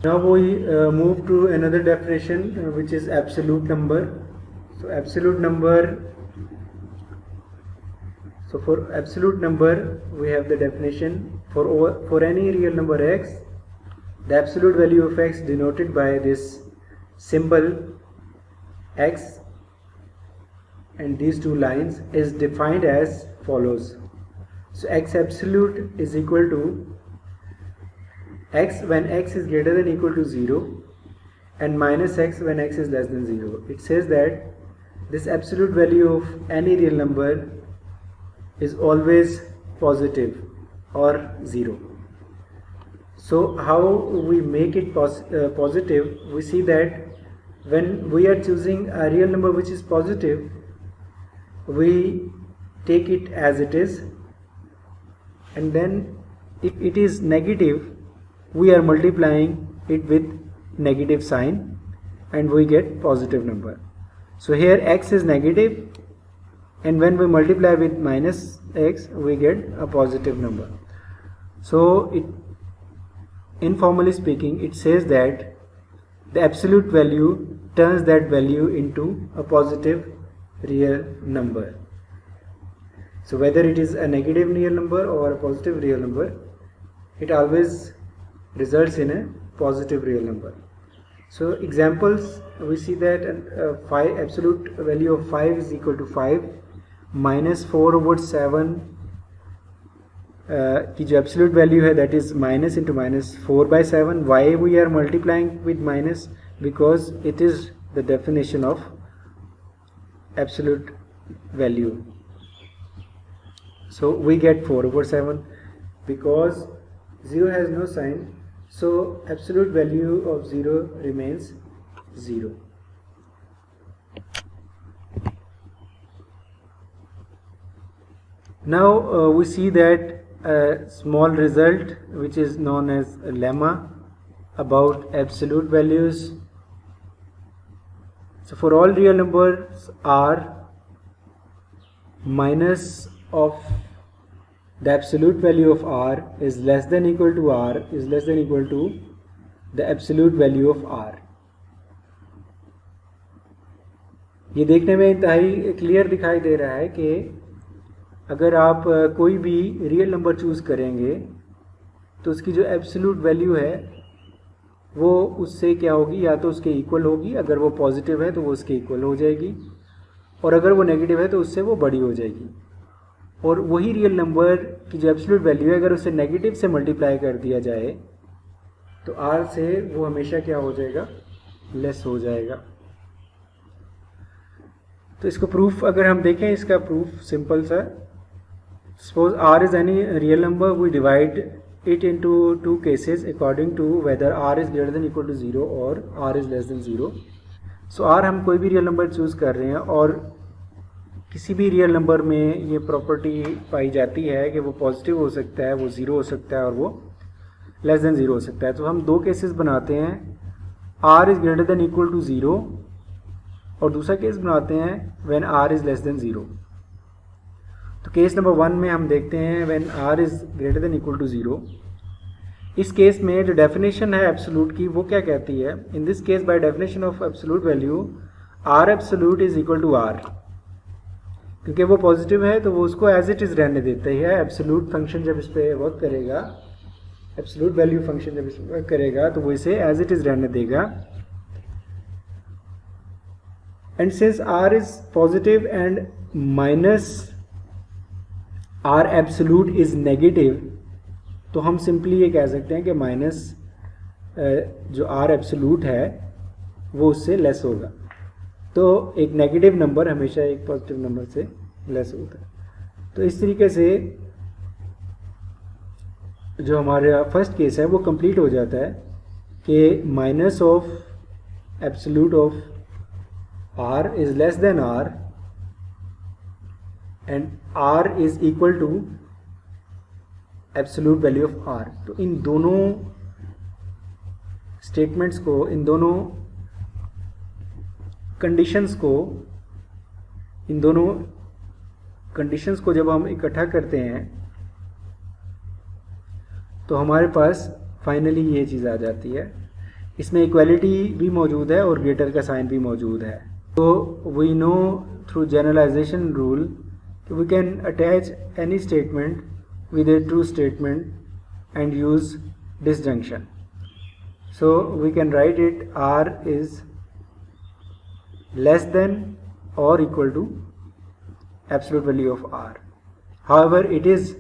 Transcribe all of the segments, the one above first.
Now we move to another definition which is absolute number. So for absolute number we have the definition for any real number x, the absolute value of x denoted by this symbol x and these two lines is defined as follows. So x absolute is equal to x when x is greater than or equal to 0 and minus x when x is less than 0. It says that this absolute value of any real number is always positive or 0. So how we make it positive? We see that when we are choosing a real number which is positive, we take it as it is, and then if it is negative, we are multiplying it with negative sign and we get positive number. So here x is negative, and when we multiply with minus x we get a positive number. So informally speaking, it says that the absolute value turns that value into a positive real number. So whether it is a negative real number or a positive real number, it always results in a positive real number. So examples, we see that absolute value of 5 is equal to 5, minus 4/7 की जो absolute value है that is minus into minus 4/7. Why we are multiplying with minus? Because it is the definition of absolute value. So we get 4/7 because 0 has no sign. So absolute value of 0 remains 0. Now we see that a small result which is known as a lemma about absolute values. So for all real numbers r, minus of the absolute value of r is less than equal to r is less than equal to the absolute value of r. ये देखने में इंतहाई clear दिखाई दे रहा है कि अगर आप कोई भी रियल नंबर चूज़ करेंगे तो उसकी जो एब्सोल्यूट वैल्यू है वो उससे क्या होगी, या तो उसके इक्वल होगी, अगर वो पॉजिटिव है तो वो उसके इक्वल हो जाएगी, और अगर वो नेगेटिव है तो उससे वो बड़ी हो जाएगी. और वही रियल नंबर की जो एब्सोल्यूट वैल्यू है अगर उसे नेगेटिव से मल्टीप्लाई कर दिया जाए तो r से वो हमेशा क्या हो जाएगा, लेस हो जाएगा. तो इसको प्रूफ अगर हम देखें, इसका प्रूफ सिंपल सा, suppose r is any real number, we divide it into two cases according to whether r is greater than or equal to 0 or r is less than 0. So r हम कोई भी real number choose कर रहे हैं और किसी भी real number में ये प्रॉपर्टी पाई जाती है कि वो पॉजिटिव हो सकता है, वो 0 हो सकता है और वो लेस देन 0 हो सकता है. तो हम दो केसेस बनाते हैं, r is greater than equal to 0 और दूसरा केस बनाते हैं when r is less than 0. तो केस नंबर 1 में हम देखते हैं when r is greater than equal to 0. इस केस में जो डेफिनेशन है एब्सोल्यूट की वो क्या कहती है? In this case by definition of absolute value r absolute is equal to r. क्योंकि वो पॉजिटिव है तो वो उसको एज इट इज़ रहने देता है. एब्सोल्यूट फंक्शन जब इस पर वर्क करेगा, एब्सोल्यूट वैल्यू फंक्शन जब इस पर वर्क करेगा तो वो इसे एज इट इज़ रहने देगा. And since r is positive and minus r absolute is negative, तो हम सिंपली ये कह सकते हैं कि माइनस जो r एब्सोल्यूट है वो उससे लेस होगा. तो एक नेगेटिव नंबर हमेशा एक पॉजिटिव नंबर से लेस होता है. तो इस तरीके से जो हमारा फर्स्ट केस है वो कंप्लीट हो जाता है कि minus of absolute of r is less than r and r is equal to absolute value of r. तो इन दोनों स्टेटमेंट्स को, इन दोनों कंडीशंस को जब हम इकट्ठा करते हैं तो हमारे पास फाइनली ये चीज़ आ जाती है इसमें इक्वालिटी भी मौजूद है और ग्रेटर का साइन भी मौजूद है. तो we know through generalization rule we can attach any statement with a true statement and use disjunction. So we can write it R is less than or equal to absolute value of R. However, it is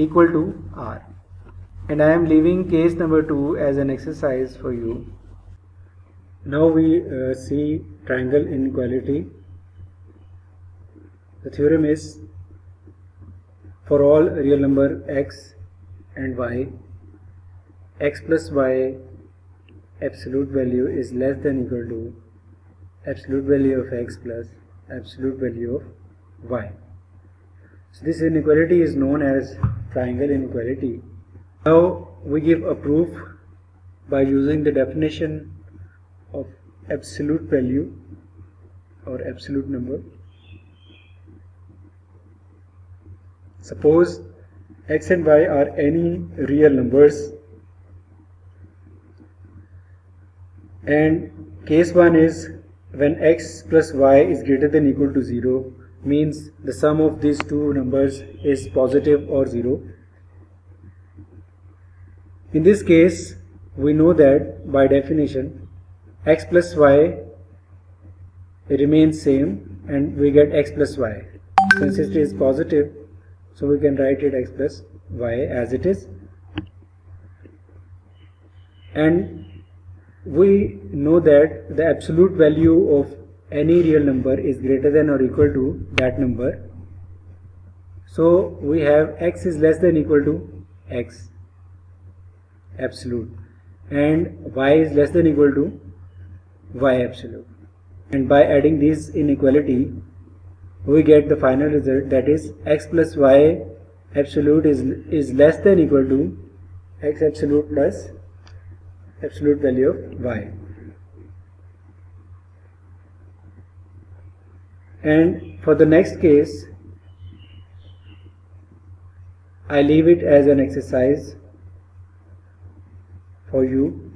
equal to R. And I am leaving case number 2 as an exercise for you. Now we see triangle inequality. The theorem is for all real number x and y, x plus y absolute value is less than equal to absolute value of x plus absolute value of y. So this inequality is known as triangle inequality. Now we give a proof by using the definition of absolute value or absolute number. Suppose x and y are any real numbers, and case 1 is when x plus y is greater than or equal to 0, means the sum of these two numbers is positive or 0. In this case, we know that by definition x plus y remains same and we get x plus y. Since it is positive, so we can write it x plus y as it is, and we know that the absolute value of any real number is greater than or equal to that number. So we have x is less than equal to x absolute and y is less than equal to y absolute, and by adding these inequality we get the final result, that is x plus y absolute is less than equal to x absolute plus absolute value of y. And for the next case, I leave it as an exercise for you.